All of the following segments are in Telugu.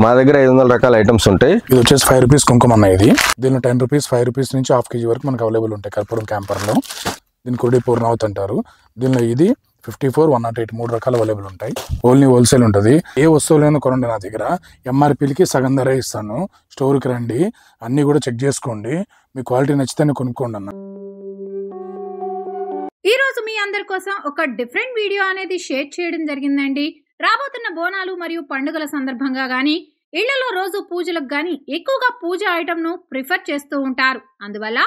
మా దగ్గర 500 రకాల ఐటమ్స్ ఉంటాయి. ఇది వచ్చేసి 5 రూపీస్ కుంకుమ అన్న. ఇది దీనిలో 10 రూపీస్ 5 రూపీస్ నుంచి హాఫ్ కేజీ వరకు మనకు అవైలబుల్ ఉంటాయి కర్పూరం క్యాంపర్లో. దీన్ని కొడి పూర్ణావత్ అంటారు. దీనిలో ఇది 54, 108 3 రకాలు అవైలబుల్ ఉంటాయి. ఓన్లీ హోల్సేల్ ఉంటుంది. ఏ వస్తువులైనా కొనండి నా దగ్గర, ఎంఆర్పీలకి సగం ధర ఇస్తాను. స్టోర్కి రండి, అన్నీ కూడా చెక్ చేసుకోండి. మీ క్వాలిటీ నచ్చితే కొనుక్కోండి అన్న. ఈ రోజు మీ అందరి కోసం ఒక డిఫరెంట్ వీడియో అనేది షేర్ చేయడం జరిగిందండి. రాబోతున్న బోనాలు మరియు పండుగల సందర్భంగా గానీ, ఇళ్లలో రోజు పూజలకు గానీ ఎక్కువగా పూజ ఐటమ్ ను ప్రిఫర్ చేస్తూ ఉంటారు. అందువల్ల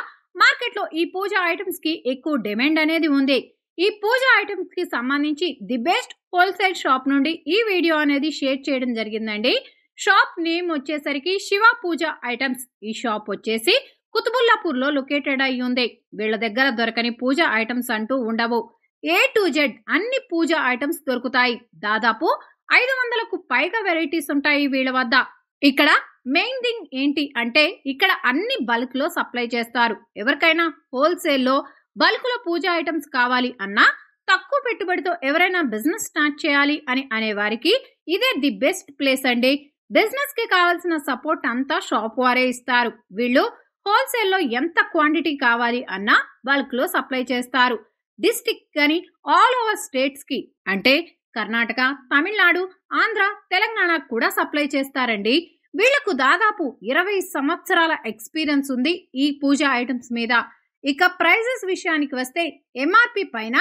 మార్కెట్ లో ఈ పూజ ఐటమ్స్ కి ఎక్కువ డిమాండ్ అనేది ఉంది. ఈ పూజ ఐటమ్స్ కి సంబంధించి ది బెస్ట్ హోల్సేల్ షాప్ నుండి ఈ వీడియో అనేది షేర్ చేయడం జరిగిందండి. షాప్ నేమ్ వచ్చేసరికి శివ పూజ ఐటమ్స్. ఈ షాప్ వచ్చేసి కుతుబుల్లాపూర్ లో లొకేటెడ్ అయి ఉంది. వీళ్ళ దగ్గర దొరకని పూజ ఐటమ్స్ అంటూ ఉండవు. A to Z అన్ని పూజ ఐటమ్స్ దొరుకుతాయి. దాదాపు 500కు పైగా వెరైటీస్ ఉంటాయి వీళ్ళ వద్ద. ఇక్కడ మెయిన్ థింగ్ ఏంటి అంటే, ఇక్కడ అన్ని బల్క్ లో సప్లై చేస్తారు. ఎవరికైనా హోల్సేల్ లో బల్క్ లో పూజ ఐటమ్స్ కావాలి అన్నా, తక్కువ పెట్టుబడితో ఎవరైనా బిజినెస్ స్టార్ట్ చేయాలి అని అనేవారికి ఇదే ది బెస్ట్ ప్లేస్ అండి. బిజినెస్ కి కావాల్సిన సపోర్ట్ అంతా షాప్ వారే ఇస్తారు. వీళ్ళు హోల్సేల్ లో ఎంత క్వాంటిటీ కావాలి అన్నా బల్క్ లో సప్లై చేస్తారు. డిస్ట్రిక్ట్ కానీ ఆల్ ఓవర్ స్టేట్స్ కి అంటే కర్ణాటక, తమిళనాడు, ఆంధ్ర, తెలంగాణ కూడా సప్లై చేస్తారండి. వీళ్లకు దాదాపు 20 సంవత్సరాల ఎక్స్పీరియన్స్ ఉంది ఈ పూజ ఐటమ్స్ మీద. ఇక ప్రైజెస్ విషయానికి వస్తే ఎంఆర్పి పైన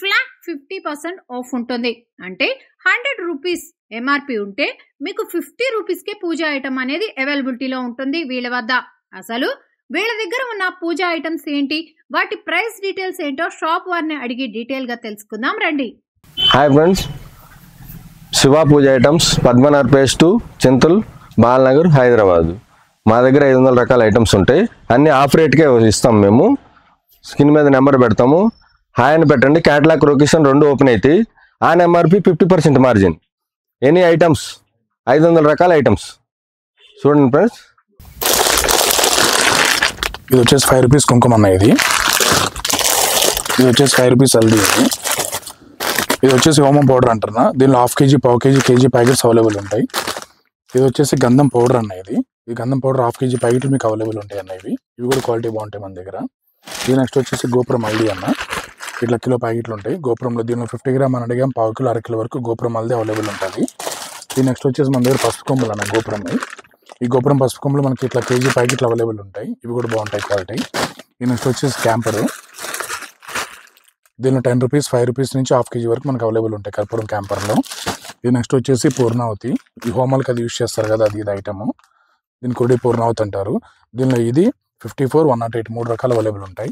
ఫ్లాట్ 50% ఆఫ్ ఉంటుంది. అంటే 100 రూపీస్ ఎంఆర్పి ఉంటే మీకు 50 రూపీస్కే పూజ ఐటమ్ అనేది అవైలబిలిటీలో ఉంటుంది వీళ్ళ వద్ద. అసలు వీళ్ళ దగ్గర ఉన్న పూజ ఐటమ్స్ ఏంటి, వాటి ప్రైస్ డీటెయిల్స్ ఏంటో షాప్ వారిని అడిగి డీటెయిల్ గా తెలుసుకుందాం రండి. హాయ్ ఫ్రెండ్స్, శివ పూజ ఐటమ్స్, పద్మనార్ పేస్టు, చింతల్, బాలనగర్, హైదరాబాద్. మా దగ్గర 500 రకాల ఐటమ్స్ ఉంటాయి. అన్ని ఆఫ్ రేట్కే ఇస్తాం. మేము స్క్రీన్ మీద నెంబర్ పెడతాము, హాయ్ అని పెట్టండి. క్యాటలాగ్ లొకేషన్ 2 ఓపెన్ అవుతాయి. On MRP 50% margin. Any items 500 రకాల ఐటమ్స్ చూడండి ఫ్రెండ్స్. ఇది వచ్చేసి 5 రూపీస్ కుంకుమ అన్న. ఇది వచ్చేసి 5 రూపీస్ హల్దీ. ఇది వచ్చేసి హోమం పౌడర్ అంటారా. దీనిలో హాఫ్ కేజీ, పావు కేజీ, కేజీ ప్యాకెట్స్ అవైలబుల్ ఉంటాయి. ఇది వచ్చేసి గంధం పౌడర్ అన్న. ఈ గంధం పౌడర్ హాఫ్ కేజీ ప్యాకెట్లు మీకు అవైలబుల్ ఉంటాయి అన్న. ఇవి కూడా క్వాలిటీ బాగుంటాయి మన దగ్గర. ఇది నెక్స్ట్ వచ్చేసి గోపురం హల్దీ అన్న. ఇట్లా కిలో ప్యాకెట్లు ఉంటాయి గోపురంలో. దీనిలో 50 గ్రామ్ అని అడిగాం, పావు కిలో, 1/2 కిలో వరకు గోపురం హల్దీ అవైలబుల్ ఉంటుంది. ఇది నెక్స్ట్ వచ్చేసి మన దగ్గర పసుపు కొమ్ములు అన్న. గోపురం, ఈ గోపురం పసుపు కొమ్ములు మనకి ఇట్లా కేజీ ప్యాకెట్లు అవైలబుల్ ఉంటాయి. ఇవి కూడా బాగుంటాయి క్వాలిటీ. ఈ నెక్స్ట్ వచ్చేసి క్యాంపరు. దీనిలో 10 రూపీస్ 5 రూపీస్ నుంచి హాఫ్ కేజీ వరకు మనకు అవైలబుల్ ఉంటాయి కర్పూరం క్యాంపర్లో. ఇది నెక్స్ట్ వచ్చేసి పూర్ణావతి. ఈ హోమాలకి అది యూజ్ చేస్తారు కదా, అది ఐటమ్. దీని కొడి పూర్ణావతి అంటారు. దీనిలో ఇది 54, 108 3 రకాలు అవైలబుల్ ఉంటాయి.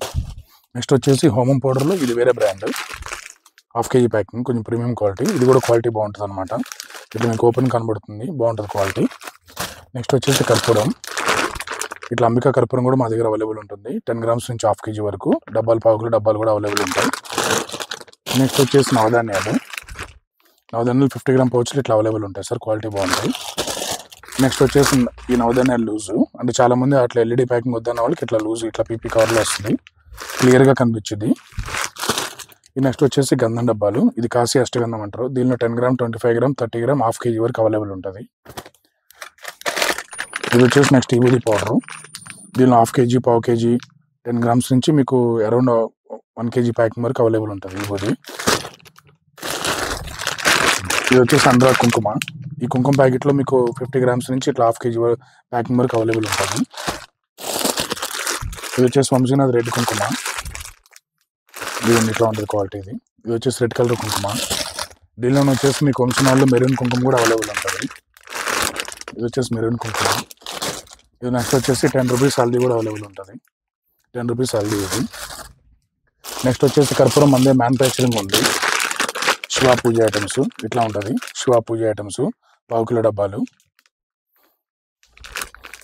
నెక్స్ట్ వచ్చేసి హోమం పౌడర్లో ఇది వేరే బ్రాండ్, హాఫ్ కేజీ ప్యాకింగ్, కొంచెం ప్రీమియం క్వాలిటీ. ఇది కూడా క్వాలిటీ బాగుంటుంది అనమాట. ఇట్లా మీకు ఓపెన్ కనబడుతుంది, బాగుంటుంది క్వాలిటీ. నెక్స్ట్ వచ్చేసి కర్పూరం. ఇట్లా అంబికా కర్పూరం కూడా మా దగ్గర అవైలబుల్ ఉంటుంది. 10 గ్రామ్స్ నుంచి హాఫ్ కేజీ వరకు. డబ్బాలు, పావు కిలో డబ్బాలు కూడా అవైలబుల్ ఉంటాయి. నెక్స్ట్ వచ్చేసి నవధాన్యాలు. 50 గ్రామ్ పౌచ్లు ఇట్లా అవైలబుల్ ఉంటాయి సార్, క్వాలిటీ బాగుంటాయి. నెక్స్ట్ వచ్చేసి ఈ నవధాన్యాలు లూజు, అంటే చాలామంది అట్లా ఎల్ఈడి ప్యాకింగ్ వద్దన్న వాళ్ళకి ఇట్లా లూజు, ఇట్లా పీపీ కవర్లో వస్తుంది, క్లియర్గా కనిపించింది. ఈ నెక్స్ట్ వచ్చేసి గంధం డబ్బాలు. ఇది కాశీ అష్టగంధం అంటారు. దీనిలో 10 gram, 25 gram, 30 gram, half KG వరకు అవైలబుల్ ఉంటుంది. ఇది వచ్చేసి నెక్స్ట్ విభూది పౌడరు. దీనిలో హాఫ్ కేజీ, పావు కేజీ, 10 గ్రామ్స్ నుంచి మీకు అరౌండ్ 1 కేజీ ప్యాకింగ్ వరకు అవైలబుల్ ఉంటుంది విభూది. ఇది వచ్చేసి అనురాగ్ కుంకుమ. ఈ కుంకుమ ప్యాకెట్లో మీకు 50 గ్రామ్స్ నుంచి ఇట్లా హాఫ్ కేజీ ప్యాకింగ్ వరకు అవైలబుల్ ఉంటుంది. ఇది వచ్చేసి వంశీనాథ్ రెడ్ కుంకుమ. ఇది ఇట్లా ఉంటుంది క్వాలిటీ. ఇది వచ్చేసి రెడ్ కలర్ కుంకుమ. దీనిలో వచ్చేసి మీకు వంశనాథ్లో మెరూన్ కుంకుమ కూడా అవైలబుల్ ఉంటుంది. ఇది వచ్చేసి మెరూన్ కుంకుమ. ఇది నెక్స్ట్ వచ్చేసి 10 రూపీస్ హల్దీ కూడా అవైలబుల్ ఉంటుంది. 10 రూపీస్ హల్దీ ఇది. నెక్స్ట్ వచ్చేసి కర్పూరం మందే మ్యానుఫ్యాక్చరింగ్ ఉంది. శివ పూజ ఐటమ్స్ ఇట్లా ఉంటుంది. శివ పూజ ఐటమ్స్ పావు కిలో డబ్బాలు.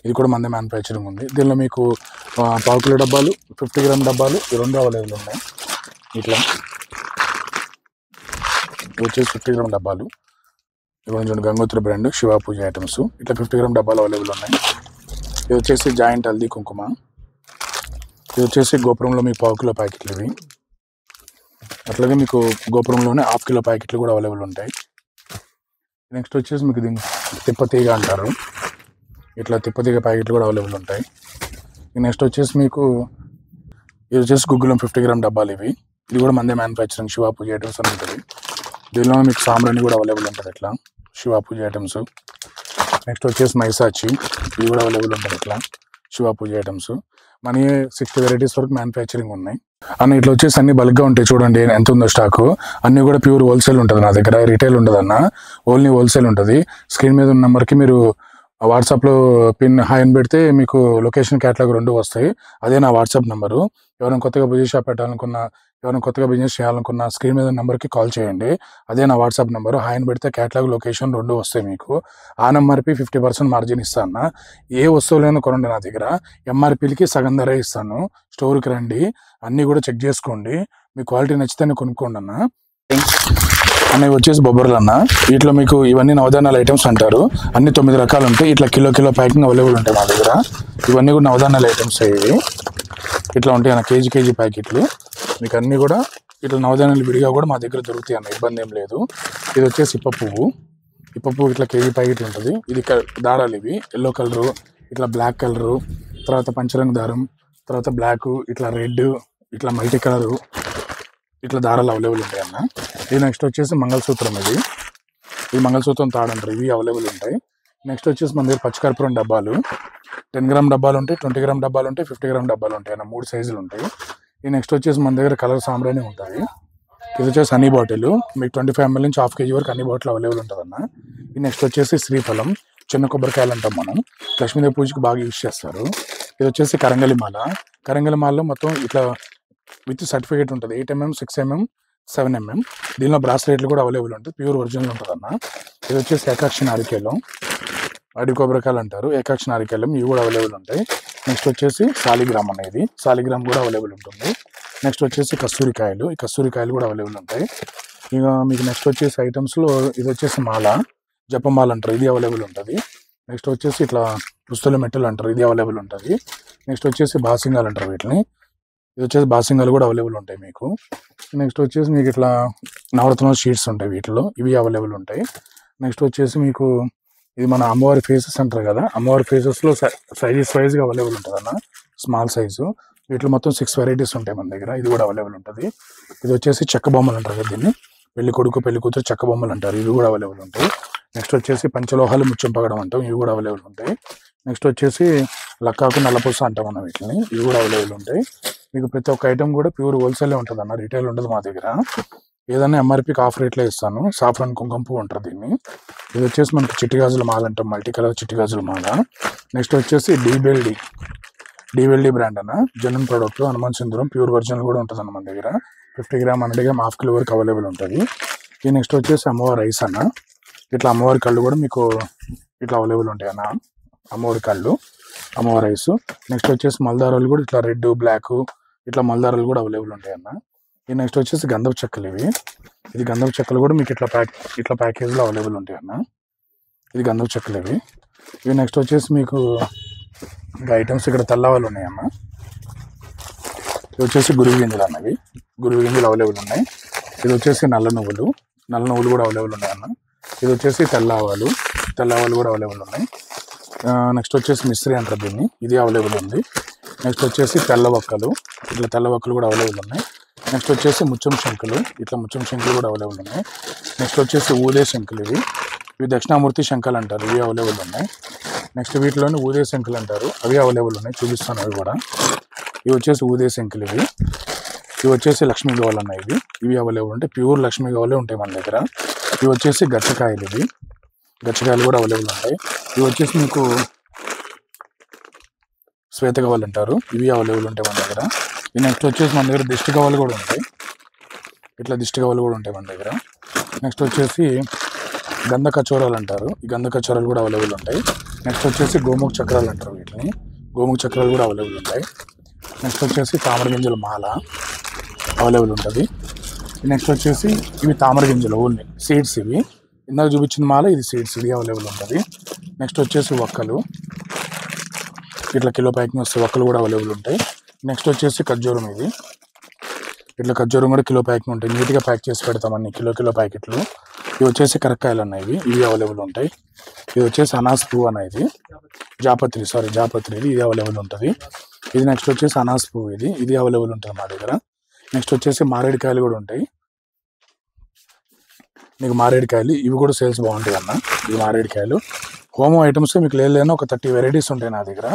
ఇది కూడా మందే మ్యానుఫ్యాక్చరింగ్ ఉంది. దీనిలో మీకు పావు కిలో డబ్బాలు, 50 గ్రామ్ డబ్బాలు, ఈ 2 అవైలబుల్ ఉన్నాయి. ఇట్లా ఇది వచ్చేసి 50 గ్రామ్ డబ్బాలు. ఇవి గంగోత్రి బ్రాండ్ శివ పూజ ఐటమ్స్. ఇట్లా 50 గ్రామ్ డబ్బాలు అవైలబుల్ ఉన్నాయి. ఇది వచ్చేసి జాయింట్ హల్దీ కుంకుమ. ఇది వచ్చేసి గోపురంలో మీకు పావు కిలో ప్యాకెట్లు ఇవి. అట్లాగే మీకు గోపురంలోనే హాఫ్ కిలో ప్యాకెట్లు కూడా అవైలబుల్ ఉంటాయి. నెక్స్ట్ వచ్చేసి మీకు దీన్ని తిప్పతీగ అంటారు. ఇట్లా తిప్పతీగ ప్యాకెట్లు కూడా అవైలబుల్ ఉంటాయి. నెక్స్ట్ వచ్చేసి మీకు ఇది వచ్చేసి గుగ్గులం 50 గ్రామ్ డబ్బాలు ఇవి. ఇది కూడా మందే మ్యానుఫ్యాక్చరింగ్ శివ పూజ ఐటమ్స్ అని ఉంటుంది. దీనిలో మీకు సాంబ్రాణి కూడా అవైలబుల్ ఉంటుంది ఇట్లా శివ పూజ ఐటమ్స్. నెక్స్ట్ వచ్చేసి మైసాచి, ఇవి కూడా అవైలబుల్ ఉంటుంది ఇట్లా శివ పూజ ఐటమ్స్. మనీ 60 వెరైటీస్ వరకు మ్యానుఫ్యాక్చరింగ్ ఉన్నాయి అన్న. ఇట్లా వచ్చేసి అన్ని బల్క్గా ఉంటాయి, చూడండి ఎంత ఉందో స్టాకు. అన్నీ కూడా ప్యూర్ హోల్సేల్ ఉంటుంది నా దగ్గర, రిటైల్ ఉండదు అన్న, ఓన్లీ హోల్సేల్ ఉంటుంది. స్క్రీన్ మీద ఉన్న నెంబర్కి మీరు వాట్సాప్లో పిన్ హాయ్ అని పెడితే మీకు లొకేషన్ క్యాటలాగ్ 2 వస్తాయి. అదే నా వాట్సాప్ నెంబరు. ఎవరైనా కొత్తగా బిజినెస్ షాప్ పెట్టాలనుకున్నా, ఎవరైనా కొత్తగా బిజినెస్ చేయాలనుకున్నా స్క్రీన్ మీద నెంబర్కి కాల్ చేయండి. అదే నా వాట్సాప్ నెంబరు. హాయ్ అని పెడితే క్యాటలాగ్ లొకేషన్ 2 వస్తాయి మీకు. ఆ నెంబర్కి 50% మార్జిన్ ఇస్తాను. ఏ వస్తువులైనా కొనండి నా దగ్గర, ఎంఆర్పీలకి సగం ధర ఇస్తాను. స్టోర్కి రండి, అన్నీ కూడా చెక్ చేసుకోండి, మీ క్వాలిటీ నచ్చితే కొనుక్కోండి అన్న. అన్నీ వచ్చేసి బొబ్బర్లు అన్న. వీటిలో మీకు ఇవన్నీ నవధాన్యాల ఐటమ్స్ అంటారు. అన్ని 9 రకాలు ఉంటాయి. ఇట్లా కిలో ప్యాకింగ్ అవైలబుల్ ఉంటాయి మా దగ్గర. ఇవన్నీ కూడా నవధాన్యాల ఐటమ్స్ ఇవి. ఇట్లా ఉంటాయి అన్న కేజీ ప్యాకెట్లు. మీకు అన్నీ కూడా ఇట్లా నవధాన్యాలు విడిగా కూడా మా దగ్గర దొరుకుతాయి అన్న, ఇబ్బంది ఏం లేదు. ఇది వచ్చేసి ఇప్ప పువ్వు ఇట్లా కేజీ ప్యాకెట్ ఉంటుంది. ఇది దారాలు ఇవి ఎల్లో కలరు, ఇట్లా బ్లాక్ కలరు, తర్వాత పంచరంగు దారం, తర్వాత బ్లాక్, ఇట్లా రెడ్, ఇట్లా మల్టీ కలరు, ఇట్లా దారాలు అవైలబుల్ ఉంటాయి అన్న. ఇది నెక్స్ట్ వచ్చేసి మంగళసూత్రం. ఇది మంగళసూత్రం తాడు అంటారు. ఇవి అవైలబుల్ ఉంటాయి. నెక్స్ట్ వచ్చేసి మన దగ్గర పచ్చికర్పూరం డబ్బాలు 10 గ్రామ్ డబ్బాలు ఉంటాయి, 20 గ్రామ్ డబ్బాలు ఉంటాయి, 50 గ్రామ్ డబ్బాలు ఉంటాయి అన్న. 3 సైజులు ఉంటాయి. ఈ నెక్స్ట్ వచ్చేసి మన దగ్గర కలర్ సాంబ్రాణి ఉంటాయి. ఇది వచ్చేసి హనీ బాటిల్, మీకు 25 ml నుంచి 1/2 kg వరకు హనీ బాటిల్ అవైలబుల్ ఉంటుంది అన్న. ఈ నెక్స్ట్ వచ్చేసి శ్రీఫలం, చిన్న కొబ్బరికాయలు అంటాం మనం, లక్ష్మీదేవి పూజకి బాగా యూజ్ చేస్తారు. ఇది వచ్చేసి కరంగలి మాలలో మొత్తం ఇట్లా విత్ సర్టిఫికేట్ ఉంటుంది. 8 mm, 6 mm, 7 mm. దీనిలో బ్రాస్లెట్లు కూడా అవైలబుల్ ఉంటుంది, ప్యూర్ ఒరిజినల్ ఉంటుంది అన్న. ఇది వచ్చేసి ఏకాక్షి నారికేలం, అడి కొబ్బరికాయలు అంటారు, ఏకాక్షి నారికేలం, ఇవి కూడా అవైలబుల్ ఉంటాయి. నెక్స్ట్ వచ్చేసి సాలిగ్రామ్ అనేది, సాలిగ్రామ్ కూడా అవైలబుల్ ఉంటుంది. నెక్స్ట్ వచ్చేసి కస్తూరికాయలు, ఈ కస్తూరికాయలు కూడా అవైలబుల్ ఉంటాయి. ఇక మీకు నెక్స్ట్ వచ్చేసి ఐటమ్స్లో ఇది వచ్చేసి మాల, జపమాల అంటారు, ఇది అవైలబుల్ ఉంటుంది. నెక్స్ట్ వచ్చేసి ఇట్లా పుస్తల మెట్టలు అంటారు, ఇది అవైలబుల్ ఉంటుంది. నెక్స్ట్ వచ్చేసి బాసింగాలు అంటారు వీటిని, ఇది వచ్చేసి బాసింగాలు కూడా అవైలబుల్ ఉంటాయి మీకు. నెక్స్ట్ వచ్చేసి మీకు ఇట్లా నవరత్న షీట్స్ ఉంటాయి వీటిలో, ఇవి అవైలబుల్ ఉంటాయి. నెక్స్ట్ వచ్చేసి మీకు ఇది మన అమ్మవారి ఫేసెస్ అంటారు కదా, అమ్మవారి ఫేసెస్లో సైజెస్ వైజ్గా అవైలబుల్ ఉంటుంది అన్న. స్మాల్ సైజు వీటిలో మొత్తం 6 వెరైటీస్ ఉంటాయి మన దగ్గర, ఇది కూడా అవైలబుల్ ఉంటుంది. ఇది వచ్చేసి చెక్క బొమ్మలు అంటారు కదా, దీన్ని పెళ్లి కొడుకు పెళ్లి కూతురు చెక్క బొమ్మలు అంటారు, ఇవి కూడా అవైలబుల్ ఉంటాయి. నెక్స్ట్ వచ్చేసి పంచలోహాలు ముత్యం పగడం అంటాం, ఇవి కూడా అవైలబుల్ ఉంటాయి. నెక్స్ట్ వచ్చేసి లక్కాకు నల్లపూస అంటాం అన్న వీటిని, ఇవి కూడా అవైలబుల్ ఉంటాయి. మీకు ప్రతి ఒక్క ఐటమ్ కూడా ప్యూర్ హోల్సేల్ ఉంటుంది అన్న, రిటైల్ ఉండదు మా దగ్గర. ఏదైనా ఎంఆర్పీకి ఆఫ్ రేట్లో ఇస్తాను. సాఫ్రాన్ కుంకుమ పువ్వు అంటారు దీన్ని. ఇది వచ్చేసి మనకి చిట్టి గాజుల మాల అంటాం, మల్టీ కలర్ చిట్టి గాజుల మాల. నెక్స్ట్ వచ్చేసి డీవెల్డీ బ్రాండ్ అన్న, జనన్ ప్రోడక్ట్, హనుమాన్ సింధూరం ప్యూర్ ఒరిజినల్ కూడా ఉంటుంది అన్న మన దగ్గర. 50 గ్రామ్ 100 గ్రామ్ 1/2 kg వరకు అవైలబుల్ ఉంటుంది. ఈ నెక్స్ట్ వచ్చేసి అమ్మవారి రైస్ అన్న, ఇట్లా అమ్మవారి కళ్ళు కూడా మీకు ఇట్లా అవైలబుల్ ఉంటాయి అన్న, అమ్మవారి కళ్ళు, అమ్మవారి రైస్. నెక్స్ట్ వచ్చేసి మల్దారాలు కూడా ఇట్లా రెడ్ బ్లాక్ ఇట్లా మల్దారాలు కూడా అవైలబుల్ ఉంటాయి అన్న. ఈ నెక్స్ట్ వచ్చేసి గంధపు చెక్కలు ఇది గంధపు చెక్కలు కూడా మీకు ఇట్లా ప్యాకేజ్లో అవైలబుల్ ఉంటాయి అన్న. ఇది గంధపు చెక్కలు ఇవి నెక్స్ట్ వచ్చేసి మీకు ఇంకా ఐటమ్స్ ఇక్కడ తెల్లవాళ్ళు ఉన్నాయన్న. ఇది వచ్చేసి గురువు గింజలు అన్నవి, గురువు గింజలు అవైలబుల్ ఉన్నాయి. ఇది వచ్చేసి నల్ల నువ్వులు కూడా అవైలబుల్ ఉన్నాయన్న. ఇది వచ్చేసి తెల్లవాళ్ళు కూడా అవైలబుల్ ఉన్నాయి. నెక్స్ట్ వచ్చేసి మిశ్రీ అంటారు దీన్ని, ఇది అవైలబుల్ ఉంది. నెక్స్ట్ వచ్చేసి తెల్ల వక్కలు కూడా అవైలబుల్ ఉన్నాయి. నెక్స్ట్ వచ్చేసి ముత్యం శంకులు కూడా అవైలబుల్ ఉన్నాయి. నెక్స్ట్ వచ్చేసి ఊదే శంకులు, ఇవి దక్షిణామూర్తి శంఖాలు అంటారు, ఇవి అవైలబుల్ ఉన్నాయి. నెక్స్ట్ వీటిలోని ఊదే శంకులు అంటారు, అవి అవైలబుల్ ఉన్నాయి, చూపిస్తాను అవి కూడా. ఇవి వచ్చేసి ఊదే శంకులు ఇవి వచ్చేసి లక్ష్మీ గవ్వలు అన్న, ఇవి అవైలబుల్ ఉంటాయి, ప్యూర్ లక్ష్మీ గవ్వలే ఉంటాయి మన దగ్గర. ఇవి వచ్చేసి గచ్చకాయలు కూడా అవైలబుల్ ఉంటాయి. ఇవి వచ్చేసి మీకు శ్వేత గవ్వలు అంటారు, ఇవి అవైలబుల్ ఉంటాయి మన దగ్గర. ఈ నెక్స్ట్ వచ్చేసి మన దగ్గర దిష్టి గవ్వలు కూడా ఉంటాయి, ఇట్లా దిష్టి గవ్వలు కూడా ఉంటాయి మన దగ్గర. నెక్స్ట్ వచ్చేసి గంధ కచోరాలు అంటారు, ఈ గంధ కచోరాలు కూడా అవైలబుల్ ఉంటాయి. నెక్స్ట్ వచ్చేసి గోముఖ చక్రాలు అంటారు వీటిని, గోముఖ చక్రాలు కూడా అవైలబుల్ ఉంటాయి. నెక్స్ట్ వచ్చేసి తామర గింజల మాల అవైలబుల్ ఉంటుంది. నెక్స్ట్ వచ్చేసి ఇవి తామర గింజలు ఓన్లీ సీడ్స్, ఇవి ఇందాక చూపించిన మాల, ఇది సీడ్స్, ఇది అవైలబుల్ ఉంటుంది. నెక్స్ట్ వచ్చేసి వక్కలు, ఇట్లా కిలో ప్యాకింగ్ వస్తే వక్కలు కూడా అవైలబుల్ ఉంటాయి. నెక్స్ట్ వచ్చేసి ఖర్జూరం, ఇట్లా ఖర్జూరం కూడా కిలో ప్యాకింగ్ ఉంటాయి, నీట్గా ప్యాక్ చేసి పెడతాం అన్ని కిలో ప్యాకెట్లు. ఇవి వచ్చేసి కరక్కాయలు అన్న ఇవి అవైలబుల్ ఉంటాయి. ఇది వచ్చేసి అనాస్ పువ్వు అన్న, ఇది జాపత్రి ఇది అవైలబుల్ ఉంటుంది. ఇది నెక్స్ట్ వచ్చేసి అనాస్ పువ్వు, ఇది అవైలబుల్ ఉంటుంది మా దగ్గర. నెక్స్ట్ వచ్చేసి మారేడుకాయలు కూడా ఉంటాయి. మీకు మారేడుకాయలు ఇవి కూడా సేల్స్ బాగుంటాయి అన్న. ఇవి మారేడుకాయలు హోమం ఐటమ్స్ మీకు లేని ఒక 30 వెరైటీస్ ఉంటాయి నా దగ్గర.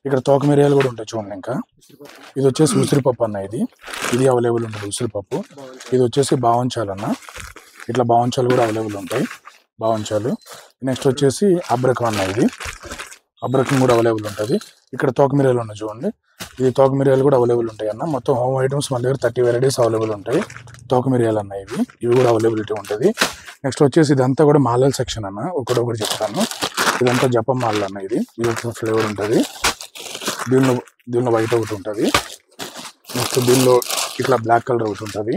ఇక్కడ తోక మిరియాలు కూడా ఉంటాయి చూడండి. ఇంకా ఇది వచ్చేసి ఉసిరిపప్పు అన్న, ఇది అవైలబుల్ ఉంటుంది ఉసిరిపప్పు. ఇది వచ్చేసి బావంచాలు అన్న, ఇట్లా బావంచాలు కూడా అవైలబుల్ ఉంటాయి. బావంచాలు నెక్స్ట్ వచ్చేసి అబ్రకం అన్న, అబ్రకం కూడా అవైలబుల్ ఉంటుంది. ఇక్కడ తోక మిరియాలు ఉన్నాయి చూడండి, ఇది తోక మిరియాలు కూడా అవైలబుల్ ఉంటాయి అన్న. మొత్తం హోమ్ ఐటమ్స్ మన దగ్గర 30 వెరైటీస్ అవైలబుల్ ఉంటాయి. తోక మిరియాలు అన్న, ఇవి కూడా అవైలబిలిటీ ఉంటుంది. నెక్స్ట్ వచ్చేసి ఇదంతా కూడా మాలల సెక్షన్ అన్న, ఒకటి చెప్తాను. ఇదంతా జపం మాలలు అన్న, ఇది ఒక ఫ్లేవర్ ఉంటుంది. దీనిలో వైట్ ఒకటి ఉంటుంది. నెక్స్ట్ దీనిలో ఇట్లా బ్లాక్ కలర్ ఒకటి ఉంటుంది,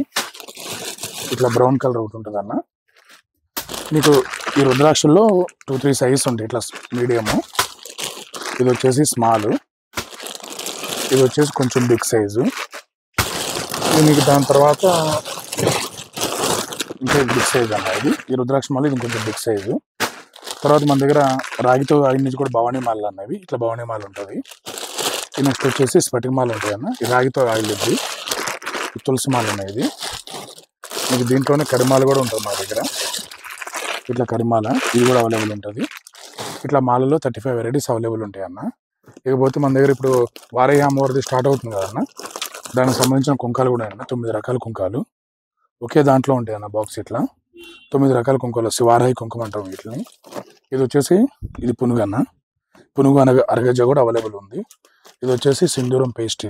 ఇట్లా బ్రౌన్ కలర్ ఒకటి ఉంటుంది అన్న. మీకు ఈ రుద్రాక్షల్లో 2-3 సైజెస్ ఉంటాయి. ఇట్లా మీడియము, ఇది వచ్చేసి స్మాల్, ఇది వచ్చేసి కొంచెం బిగ్ సైజు. మీకు దాని తర్వాత ఇంకా బిగ్ సైజ్ అన్న, ఈ రుద్రాక్ష మాల ఇది కొంచెం బిగ్ సైజు. తర్వాత మన దగ్గర రాగితో ఆయిల్ నుంచి కూడా భవానీ మాలలు అన్నవి, ఇట్లా భవానీ మాల ఉంటుంది. నెక్స్ట్ వచ్చేసి స్ఫటిక మాల ఉంటాయి అన్న, ఈ రాగితో ఆయిల్ ఇది తులసి మాల ఉన్నాయి. మీకు దీంట్లోనే కరిమాల కూడా ఉంటుంది మా దగ్గర, ఇట్లా కరిమాల ఇది కూడా అవైలబుల్ ఉంటుంది. ఇట్లా మాలలో 35 వెరైటీస్ అవైలబుల్ ఉంటాయి అన్న. ఇకపోతే మన దగ్గర ఇప్పుడు వారయ్య అమ్మవారిది స్టార్ట్ అవుతుంది కదన్న, దానికి సంబంధించిన కుంకాలు కూడా అన్న, 9 రకాల కుంకాలు ఒకే దాంట్లో ఉంటాయి అన్న. బాక్స్ ఇట్లా 9 రకాల కుంకాలు, శివారాయి కుంకుమ అంటాం వీటిని. ఇది వచ్చేసి ఇది పునుగు అన్న, పునుగు అరగజ కూడా అవైలబుల్ ఉంది. ఇది వచ్చేసి సింధూరం పేస్ట్,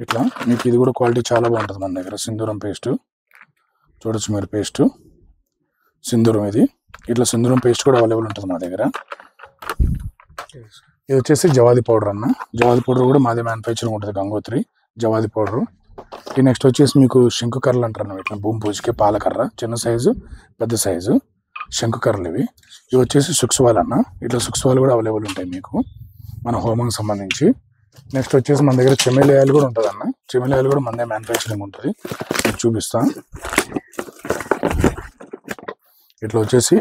ఇట్లా మీకు ఇది కూడా క్వాలిటీ చాలా బాగుంటుంది మన దగ్గర. సింధూరం పేస్ట్ చూడొచ్చు మీరు, పేస్ట్ సింధూరం ఇట్లా సింధూరం పేస్ట్ కూడా అవైలబుల్ ఉంటుంది మా దగ్గర. ఇది వచ్చేసి జవాది పౌడర్ అన్న, జవాది పౌడర్ కూడా మాదే మ్యానుఫ్యాక్చరింగ్ ఉంటుంది, గంగోత్రి జవాది పౌడరు. ఈ నెక్స్ట్ వచ్చేసి మీకు శంకు కర్రలు అంటారు ఇట్లా భూమి పూజకి, పాలకర్ర చిన్న సైజు పెద్ద సైజు శంకు కర్రలు ఇవి వచ్చేసి సుక్సువాలు అన్న, ఇట్లా సుక్సువాలు కూడా అవైలబుల్ ఉంటాయి మీకు మన హోమంకి సంబంధించి. నెక్స్ట్ వచ్చేసి మన దగ్గర చెమేలియాలు కూడా ఉంటుంది అన్న, చెమేలియాలు కూడా మనదే మ్యానుఫ్యాక్చరింగ్ ఉంటుంది, మీకు చూపిస్తా. ఇట్లా వచ్చేసి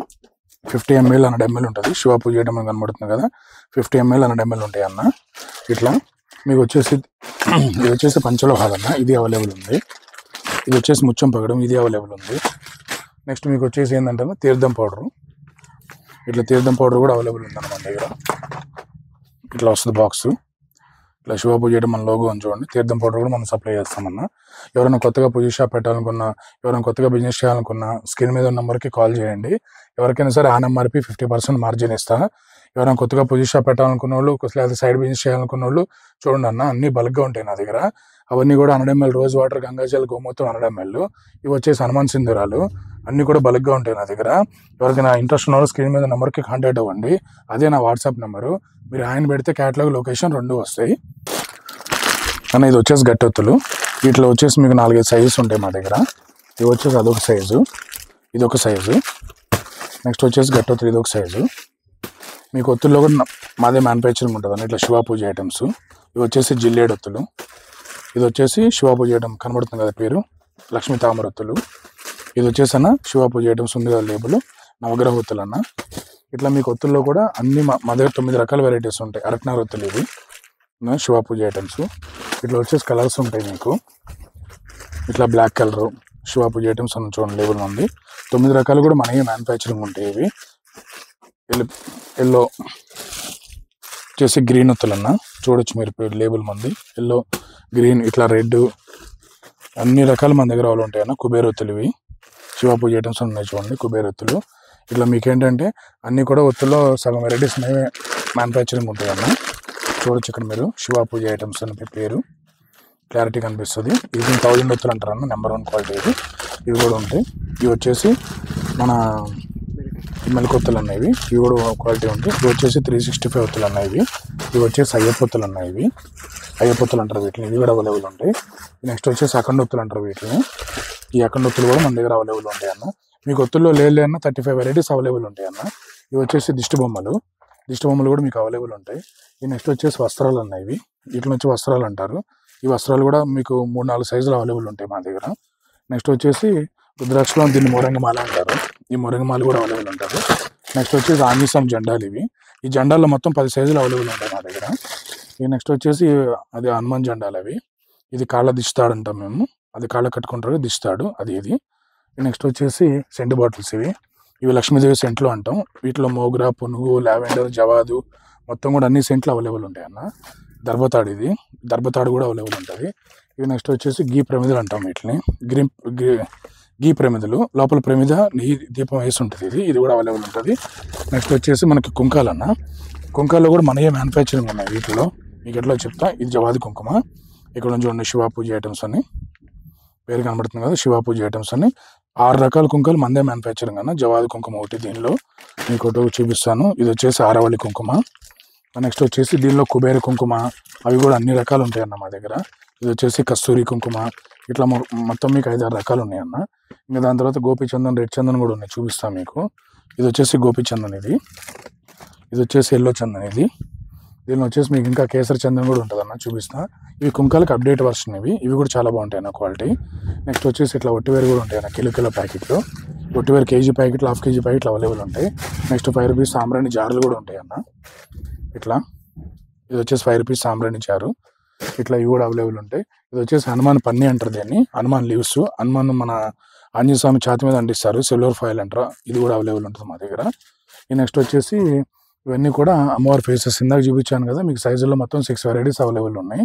50 ml 100 ml ఉంటుంది. శివ పూజ చేయడం కనబడుతుంది కదా, 50 ml 100 ml ఉంటాయి అన్న. ఇట్లా మీకు వచ్చేసి ఇది వచ్చేసి పంచలోహాలు అన్న, ఇది అవైలబుల్ ఉంది. ఇది వచ్చేసి ముచ్చం పగడం, ఇది అవైలబుల్ ఉంది. నెక్స్ట్ మీకు వచ్చేసి ఏంటంటే తీర్థం పౌడరు, ఇట్లా తీర్థం పౌడర్ కూడా అవైలబుల్ ఉందన్న మన దగ్గర. ఇట్లా వస్తుంది బాక్స్, ఇట్లా శివ పూజ చేయడం మన లోగో అని చూడండి. తీర్థం పౌడర్ కూడా మనం సప్లై చేస్తామన్నా. ఎవరైనా కొత్తగా పూజ షాప్ పెట్టాలనుకున్నా, ఎవరైనా కొత్తగా బిజినెస్ చేయాలనుకున్నా స్క్రీన్ మీద ఉన్న నెంబర్కి కాల్ చేయండి. ఎవరికైనా సరే ఆ నెంబర్కి 50% మార్జిన్ ఇస్తా. ఎవరైనా కొత్తగా పూజ షాప్ పెట్టాలనుకున్న వాళ్ళు, లేదా సైడ్ బిజినెస్ చేయాలనుకున్న వాళ్ళు చూడండి అన్న, అన్ని బల్క్గా ఉంటాయి నా దగ్గర. అవన్నీ కూడా 100 ml రోజ్ వాటర్, గంగాజల్, గోమూత్రం 100 ml, ఇవి వచ్చేసి హనుమాన్ సింధూరాలు, అన్ని కూడా బల్క్గా ఉంటాయి నా దగ్గర. ఎవరికైనా ఇంట్రెస్ట్ ఉన్న వాళ్ళు స్క్రీన్ మీద నెంబర్కి కాంటాక్ట్ అవ్వండి, అదే నా వాట్సాప్ నెంబరు. మీరు ఆయన పెడితే క్యాటలాగ్ లొకేషన్ 2 వస్తాయి అన్న. ఇది వచ్చేసి గట్టొత్తులు, వీటిలో వచ్చేసి మీకు 4-5 సైజెస్ ఉంటాయి మా దగ్గర. ఇవి వచ్చేసి అదొక సైజు, ఇదొక సైజు. నెక్స్ట్ వచ్చేసి గట్టొత్తులు, ఇదొక సైజు. మీకు ఒత్తుల్లో కూడా మాదే మ్యానుఫ్యాక్చరింగ్ ఉంటుంది అన్న. ఇట్లా శివ పూజ ఐటమ్స్, ఇవి వచ్చేసి జిల్లేడొత్తులు. ఇది వచ్చేసి శివ పూజ ఐటమ్ కనబడుతుంది కదా పేరు, లక్ష్మీ తామరొత్తులు. ఇది వచ్చేసి అన్న శివ పూజ ఐటమ్స్ ఉంది కదా లేబుల్, నవగ్రహ ఒత్తులు అన్న. ఇట్లా మీకు ఒత్తుల్లో కూడా అన్ని మా దగ్గర 9 రకాల వెరైటీస్ ఉంటాయి. అరక్నార్ ఒత్తులు ఇవి శివ పూజ ఐటమ్స్. ఇట్లా వచ్చేసి కలర్స్ ఉంటాయి మీకు, ఇట్లా బ్లాక్ కలరు శివ పూజ ఐటమ్స్ అని చూడండి లేబుల్ ఉంది. 9 రకాలు కూడా మనకి మ్యానుఫ్యాక్చరింగ్ ఉంటాయి. ఇవి ఎల్లో వచ్చేసి గ్రీన్ ఒత్తులు అన్న, చూడొచ్చు మీరు లేబుల్ మంది, ఎల్లో, గ్రీన్, ఇట్లా రెడ్, అన్ని రకాలు మన దగ్గర వాళ్ళు ఉంటాయి అన్న. కుబేర ఒత్తులు ఇవి శివ పూజ ఐటమ్స్ ఉన్నాయి చూడండి, కుబేర ఒత్తులు. ఇట్లా మీకేంటంటే అన్నీ కూడా ఒత్తుల్లో సగం వెరైటీస్ అనేవి మ్యానుఫ్యాక్చరింగ్ ఉంటాయి అన్న. చూడొచ్చు ఇక్కడ మీరు శివ పూజ ఐటమ్స్ అని పేరు క్లారిటీ కనిపిస్తుంది. ఇది 1000 ఒత్తులు అంటారు అన్న, నెంబర్ 1 క్వాలిటీ ఇది. ఇవి కూడా ఉంటాయి. ఇవి వచ్చేసి మన మెలకొత్తులు అన్నవి, ఇవి కూడా క్వాలిటీ ఉంటాయి. ఇవి వచ్చేసి 365 ఒత్తులు అన్నవి. ఇవి వచ్చేసి అయ్యప్పొత్తులు అన్నవి, అయ్యప్పొత్తులు అంటారు వీటిని, ఇవి కూడా అవైలబుల్ ఉంటాయి. నెక్స్ట్ వచ్చేసి అఖండొత్తులు అంటారు వీటిని. ఈ అఖండొత్తులు కూడా మన దగ్గర అవైలబుల్ ఉంటాయి అన్న. మీకు ఒత్తుల్లో లేదన్న 35 వెరైటీస్ అవైలబుల్ ఉంటాయి అన్న. ఇవి వచ్చేసి దిష్టి బొమ్మలు కూడా మీకు అవైలబుల్ ఉంటాయి. ఈ నెక్స్ట్ వచ్చేసి వస్త్రాలు అన్నవి, వీటి నుంచి వస్త్రాలు అంటారు. ఈ వస్త్రాలు కూడా మీకు 3-4 సైజులు అవైలబుల్ ఉంటాయి మా దగ్గర. నెక్స్ట్ వచ్చేసి రుద్రాక్షలో దీన్ని మొరంగమాల అంటారు. ఈ మొరంగమాల కూడా అవైలబుల్ ఉంటుంది. నెక్స్ట్ వచ్చేసి ఆంజనేయ జెండాలు ఇవి. ఈ జెండాల్లో మొత్తం 10 సైజులు అవైలబుల్ ఉంటాయి మా దగ్గర. ఈ నెక్స్ట్ వచ్చేసి అది హనుమాన్ జెండాలు అవి. ఇది కాళ్ళ దిస్తాడు అంటాం మేము, అది కాళ్ళ కట్టుకుంటారు దిస్తాడు అది ఇది. నెక్స్ట్ వచ్చేసి సెంట్ బాటిల్స్ ఇవి లక్ష్మీదేవి సెంట్లు అంటాం. వీటిలో మోగ్రా, పునుగు, లావెండర్, జవాదు మొత్తం కూడా అన్ని సెంట్లు అవైలబుల్ ఉంటాయి అన్న. దర్భతాడు ఇది, దర్భతాడు కూడా అవైలబుల్ ఉంటుంది. ఇవి నెక్స్ట్ వచ్చేసి గీ ప్రమిదలు అంటాం వీటిని. గీ ప్రమిదలు లోపల ప్రమిద నెయ్యి దీపం వేసి ఉంటుంది. ఇది కూడా అవైలబుల్ ఉంటుంది. నెక్స్ట్ వచ్చేసి మనకి కుంకాలు అన్న. కుంకాల్లో కూడా మనయే మ్యానుఫ్యాక్చరింగ్ ఉన్నాయి. వీటిలో మీకు ఎట్లా చెప్తా. ఇది జవాది కుంకుమ. ఇక్కడ నుంచి ఉన్న శివ పూజ ఐటమ్స్ అని పేరు కనబడుతుంది కదా, శివ పూజ ఐటమ్స్ అని 6 రకాల కుంకాలు మందే మ్యానుఫ్యాక్చరింగ్ అన్న. జవాది కుంకుమ ఒకటి దీనిలో మీకు ఒకటి చూపిస్తాను. ఇది వచ్చేసి ఆరవల్లి కుంకుమ. నెక్స్ట్ వచ్చేసి దీనిలో కుబేర కుంకుమ, అవి కూడా అన్ని రకాలు ఉంటాయన్న మా దగ్గర. ఇది వచ్చేసి కస్తూరి కుంకుమ. ఇట్లా మొత్తం మీకు 5-6 రకాలు ఉన్నాయన్న. ఇంకా దాని తర్వాత గోపీచందన్, రెడ్ చందన్ కూడా ఉన్నాయి, చూపిస్తాను మీకు. ఇది వచ్చేసి గోపీచందన్ ఇది వచ్చేసి ఎల్లో చందన్ దీనిలో వచ్చేసి మీకు ఇంకా కేసరి చందన్ కూడా ఉంటుంది అన్న, చూపిస్తా. ఇవి కుంకాలకి అప్డేట్ వర్షన్ ఇవి కూడా చాలా బాగుంటాయి అన్న క్వాలిటీ. నెక్స్ట్ వచ్చేసి ఇట్లా ఒట్టివేరు కూడా ఉంటాయి అన్న, కిలో ప్యాకెట్లు. ఒట్టివేరు కేజీ ప్యాకెట్లు, హాఫ్ కేజీ ప్యాకెట్లు అవైలబుల్ ఉంటాయి. నెక్స్ట్ 5 రూపీస్ సాంబ్రాణి జార్లు కూడా ఉంటాయి అన్న. ఇట్లా ఇది వచ్చేసి 5 రూపీస్ సాంబ్రాణి జారు. ఇట్లా ఇవి కూడా అవైలబుల్ ఉంటాయి. ఇది వచ్చేసి హనుమాన్ పన్నీ అంటారు దీన్ని, హనుమాన్ లీవ్స్. హనుమాన్ మన ఆంజనేయ స్వామి ఛాతి మీద అంటిస్తారు, సిల్వర్ ఫాయిల్ అంటారు. ఇది కూడా అవైలబుల్ ఉంటుంది మా దగ్గర. ఈ నెక్స్ట్ వచ్చేసి ఇవన్నీ కూడా అమ్మవారి ఫేసెస్ ఇందాక చూపించాను కదా మీకు. సైజుల్లో మొత్తం 6 వెరైటీస్ అవైలబుల్ ఉన్నాయి.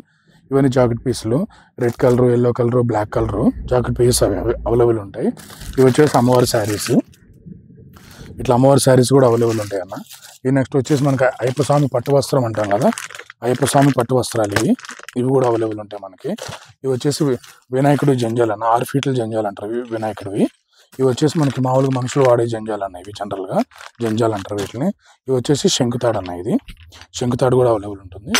ఇవన్నీ జాకెట్ పీసులు, red colour, yellow colour, black colour jacket pieces available ఉంటాయి. ఇవి వచ్చేసి అమ్మవారి శారీస్. ఇట్లా అమ్మవారి శారీస్ కూడా అవైలబుల్ ఉంటాయి అన్న. ఈ నెక్స్ట్ వచ్చేసి మనకి అయ్యప్ప స్వామి పట్టు వస్త్రం అంటాం కదా, అయ్యప్ప స్వామి పట్టు వస్త్రాలు ఇవి కూడా అవైలబుల్ ఉంటాయి మనకి. ఇవి వచ్చేసి వినాయకుడు జంజాలు అన్న, 6 ఫీట్ల జంజాలు అంటారు వినాయకుడివి. ఇవి వచ్చేసి మనకి మామూలుగా మనుషులు వాడే జంజాలు అన్న, ఇవి జనరల్గా జంజాలు అంటారు వీటిని. ఇవి వచ్చేసి శంకుతాడు అన్న, ఇది శంకుతాడు కూడా అవైలబుల్ ఉంటుంది.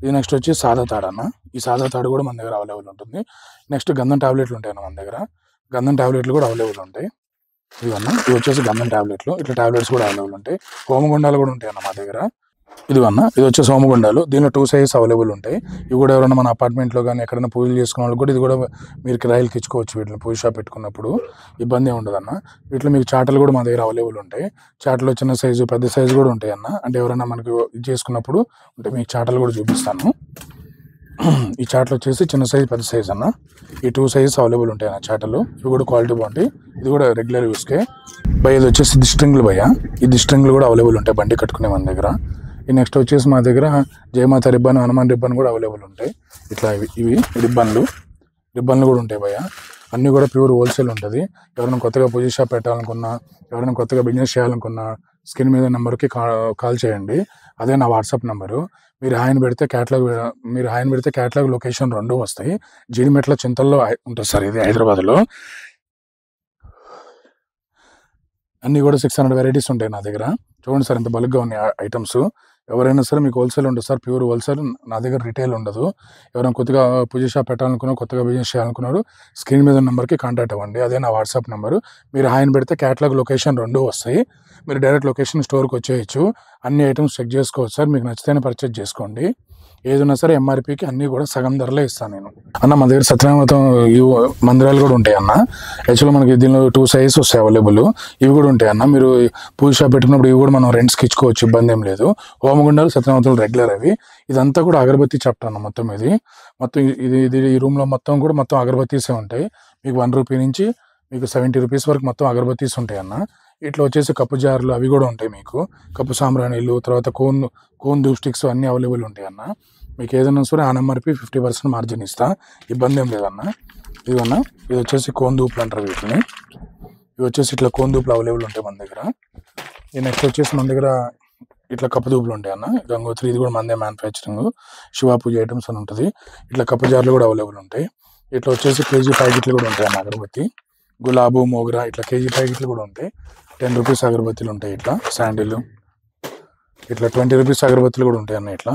ఇది నెక్స్ట్ వచ్చి సాదా తాడు అన్న. ఈ సాదా తాడు కూడా మన దగ్గర అవైలబుల్ ఉంటుంది. నెక్స్ట్ గంధం టాబ్లెట్లు ఉంటాయి అన్న మన దగ్గర. గంధం టాబ్లెట్లు కూడా అవైలబుల్ ఉంటాయి. ఇవన్న ఇవి వచ్చేసి గంధం టాబ్లెట్లు. ఇట్లా టాబ్లెట్స్ కూడా అవైలబుల్ ఉంటాయి. హోమగుండాలు కూడా ఉంటాయి అన్న మా దగ్గర. ఇదివన్న ఇది వచ్చేసి హోమగుండాలు. దీనిలో 2 సైజెస్ అవైలబుల్ ఉంటాయి. ఇవి కూడా ఎవరైనా మన అపార్ట్మెంట్లో కానీ ఎక్కడైనా పూజలు చేసుకున్న వాళ్ళు కూడా ఇది కూడా మీరు కిరాయిలకి ఇచ్చుకోవచ్చు. వీటిని పూజ షాప్ పెట్టుకున్నప్పుడు ఇబ్బంది ఉండదు అన్న. వీటిలో మీకు చాటలు కూడా మా దగ్గర అవైలబుల్ ఉంటాయి. చాటలో చిన్న సైజు, పెద్ద సైజు కూడా ఉంటాయి అన్న. అంటే ఎవరైనా మనకి ఇది చేసుకున్నప్పుడు అంటే మీకు చాటలు కూడా చూపిస్తాను. ఈ చాటలు వచ్చేసి చిన్న సైజు, పెద్ద సైజు అన్న. ఈ 2 సైజెస్ అవైలబుల్ ఉంటాయి అన్న చాటలు. ఇవి కూడా క్వాలిటీ బాగుంటాయి. ఇది కూడా రెగ్యులర్ యూస్కే భయ. ఇది వచ్చేసి దిస్ట్రింగ్లు భయ. ఈ దిస్ట్రింగ్లు కూడా అవైలబుల్ ఉంటాయి బండి కట్టుకునే మన దగ్గర. ఈ నెక్స్ట్ వచ్చేసి మా దగ్గర జయమాత రిబ్బన్, హనుమాన్ రిబ్బన్ కూడా అవైలబుల్ ఉంటాయి. ఇట్లా ఇవి రిబ్బన్లు కూడా ఉంటాయి భయ. అన్నీ కూడా ప్యూర్ హోల్సేల్ ఉంటుంది. ఎవరైనా కొత్తగా పూజ షాప్ పెట్టాలనుకున్నా, ఎవరైనా కొత్తగా బిజినెస్ చేయాలనుకున్నా స్క్రీన్ మీద నెంబర్కి కాల్ చేయండి. అదే నా వాట్సాప్ నెంబరు. మీరు హాయిని పెడితే క్యాటలాగ్ లొకేషన్ 2 వస్తాయి. జీడిమెట్ల చింతల్లో ఉంటుంది సార్, ఇది హైదరాబాద్లో. అన్నీ కూడా 600 వెరైటీస్ ఉంటాయి నా దగ్గర. చూడండి సార్ ఎంత బల్క్గా ఉన్నాయి ఐటమ్స్. ఎవరైనా సరే మీకు హోల్సేల్ ఉంటుంది సార్, ప్యూర్ హోల్సేల్. నా దగ్గర రిటైల్ ఉండదు. ఎవరైనా కొత్తగా పూజ షాప్ పెట్టాలనుకున్నా, కొత్తగా బిజినెస్ చేయాలనుకున్నారు స్క్రీన్ మీద నెంబర్కి కాంటాక్ట్ అవ్వండి. అదే నా వాట్సాప్ నెంబరు. మీరు హాయిని పెడితే క్యాటలాగ్ లొకేషన్ 2 వస్తాయి. మీరు డైరెక్ట్ లొకేషన్ స్టోర్కి వచ్చేయచ్చు. అన్ని ఐటమ్స్ చెక్ చేసుకోవచ్చు సార్. మీకు నచ్చితేనే పర్చేజ్ చేసుకోండి. ఏదైనా సరే ఎంఆర్పీకి అన్నీ కూడా సగం ధరలే ఇస్తాను నేను అన్న. మన దగ్గర సత్యనారాయణ మందిరాలు కూడా ఉంటాయి అన్న. యాక్చువల్గా మనకి దీనిలో 2 సైజెస్ వస్తాయి అవైలబుల్. ఇవి కూడా ఉంటాయి అన్న. మీరు పూజ షాప్ పెట్టుకున్నప్పుడు ఇవి కూడా మనం రెంట్స్కి ఇచ్చుకోవచ్చు, ఇబ్బంది ఏం లేదు. హోమగుండాలు, సత్యనారాయణ రెగ్యులర్ అవి. ఇదంతా కూడా అగరబత్తి చాప్టర్ అన్న. మొత్తం ఇది ఈ రూమ్లో మొత్తం అగరబత్తీసే ఉంటాయి. మీకు 1 రూపీ నుంచి మీకు 70 రూపీస్ వరకు మొత్తం అగరబత్తీస్ ఉంటాయి అన్న. ఇట్లా వచ్చేసి కప్పు జార్లు అవి కూడా ఉంటాయి మీకు. కప్పు సాంబ్రాణీలు, తర్వాత కోన్ ధూప్ స్టిక్స్ అన్నీ అవైలబుల్ ఉంటాయి అన్న. మీకు ఏదైనా సరే ఆ నెంబర్కి 50% మార్జిన్ ఇస్తా, ఇబ్బంది ఏం లేదన్న. ఇవన్న ఇది వచ్చేసి కోన్ ధూపులు అంటారు వీటిని. ఇవి వచ్చేసి ఇట్లా కోన్ ధూపులు అవైలబుల్ ఉంటాయి మన దగ్గర. ఈ నెక్స్ట్ వచ్చేసి మన దగ్గర ఇట్లా కప్పు ధూపులు ఉంటాయి అన్న. గంగోత్రి ఇది కూడా మందే మ్యానుఫ్యాక్చరింగ్. శివ పూజ ఐటమ్స్ అని ఉంటుంది. ఇట్లా కప్పు జార్లు కూడా అవైలబుల్ ఉంటాయి. ఇట్లా వచ్చేసి కేజీ ప్యాకెట్లు కూడా ఉంటాయి అన్న. అగరబత్తి, గులాబు, మోగ్రా ఇట్లా కేజీ ప్యాకెట్లు కూడా ఉంటాయి. 10 రూపీస్ అగరబత్తీలు ఉంటాయి. ఇట్లా శాండిల్ ఇట్లా 20 రూపీస్ అగరబత్తీలు కూడా ఉంటాయి అన్న. ఇట్లా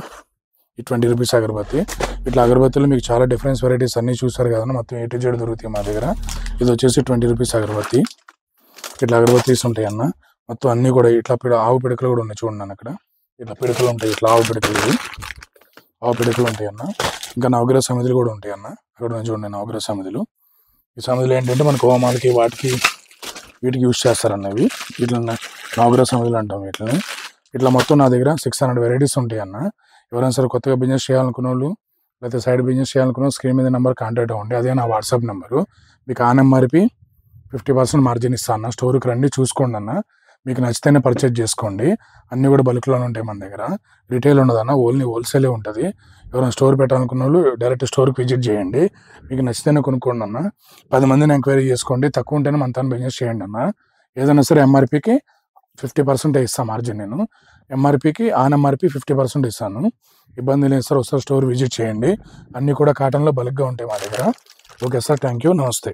ఈ 20 రూపీస్ అగరబత్తి. ఇట్లా అగరబత్తీలు మీకు చాలా డిఫరెన్స్ వెరైటీస్ అన్నీ చూస్తారు కదన్న. మొత్తం A to Z దొరుకుతాయి మా దగ్గర. ఇది వచ్చేసి 20 రూపీస్ అగరబత్తి. ఇట్లా అగరబత్తీస్ ఉంటాయి అన్న. మొత్తం అన్నీ కూడా ఇట్లా ఆవు పిడకలు కూడా ఉన్నాయి చూడండి అన్న. అక్కడ ఇట్లా పిడకలు ఉంటాయి. ఇట్లా ఆవు పిడకలు ఉంటాయి అన్న. ఇంకా నవగ్రహ సమిధులు కూడా ఉంటాయి అన్న. అక్కడ చూడండి నవగ్రహ సమిధులు. ఈ సమిధులు ఏంటంటే మనకు హోమాలకి వాటికి వీటికి యూజ్ చేస్తారన్నవి. ఇట్లా నవగ్రహ సమిధులు అంటాం వీటిని. ఇట్లా మొత్తం నా దగ్గర 600 వెరైటీస్ ఉంటాయి అన్న. ఎవరైనా సరే కొత్తగా బిజినెస్ చేయాలనుకున్న వాళ్ళు లేకపోతే సైడ్ బిజినెస్ చేయాలనుకున్న స్క్రీన్ మీద నెంబర్ కాంటాక్ట్ అవ్వండి. అదే నా వాట్సాప్ నెంబరు. మీకు ఆ నెంబర్కి 50% మార్జిన్ ఇస్తాను అన్న. స్టోర్కి రండి, చూసుకోండి అన్న. మీకు నచ్చితేనే పర్చేజ్ చేసుకోండి. అన్నీ కూడా బల్క్లోనే ఉంటాయి మన దగ్గర. రిటైల్ ఉండదన్న, ఓన్లీ హోల్సేలే ఉంటుంది. ఎవరైనా స్టోర్ పెట్టాలనుకున్న వాళ్ళు డైరెక్ట్ స్టోర్కి విజిట్ చేయండి. మీకు నచ్చితేనే కొనుక్కోండి అన్న. 10 మందిని ఎంక్వైరీ చేసుకోండి. తక్కువ ఉంటేనే మన తను బిజినెస్ చేయండి అన్న. ఏదైనా సరే ఎంఆర్పికి 50% ఇస్తాను మార్జిన్ నేను. ఎంఆర్పికి ఎంఆర్పి 50% ఇస్తాను. ఇబ్బంది లేదు సార్, ఒకసారి స్టోర్ విజిట్ చేయండి. అన్నీ కూడా కాటన్లో బల్క్గా ఉంటాయి మా దగ్గర. ఓకే సార్, థ్యాంక్ యూ, నమస్తే.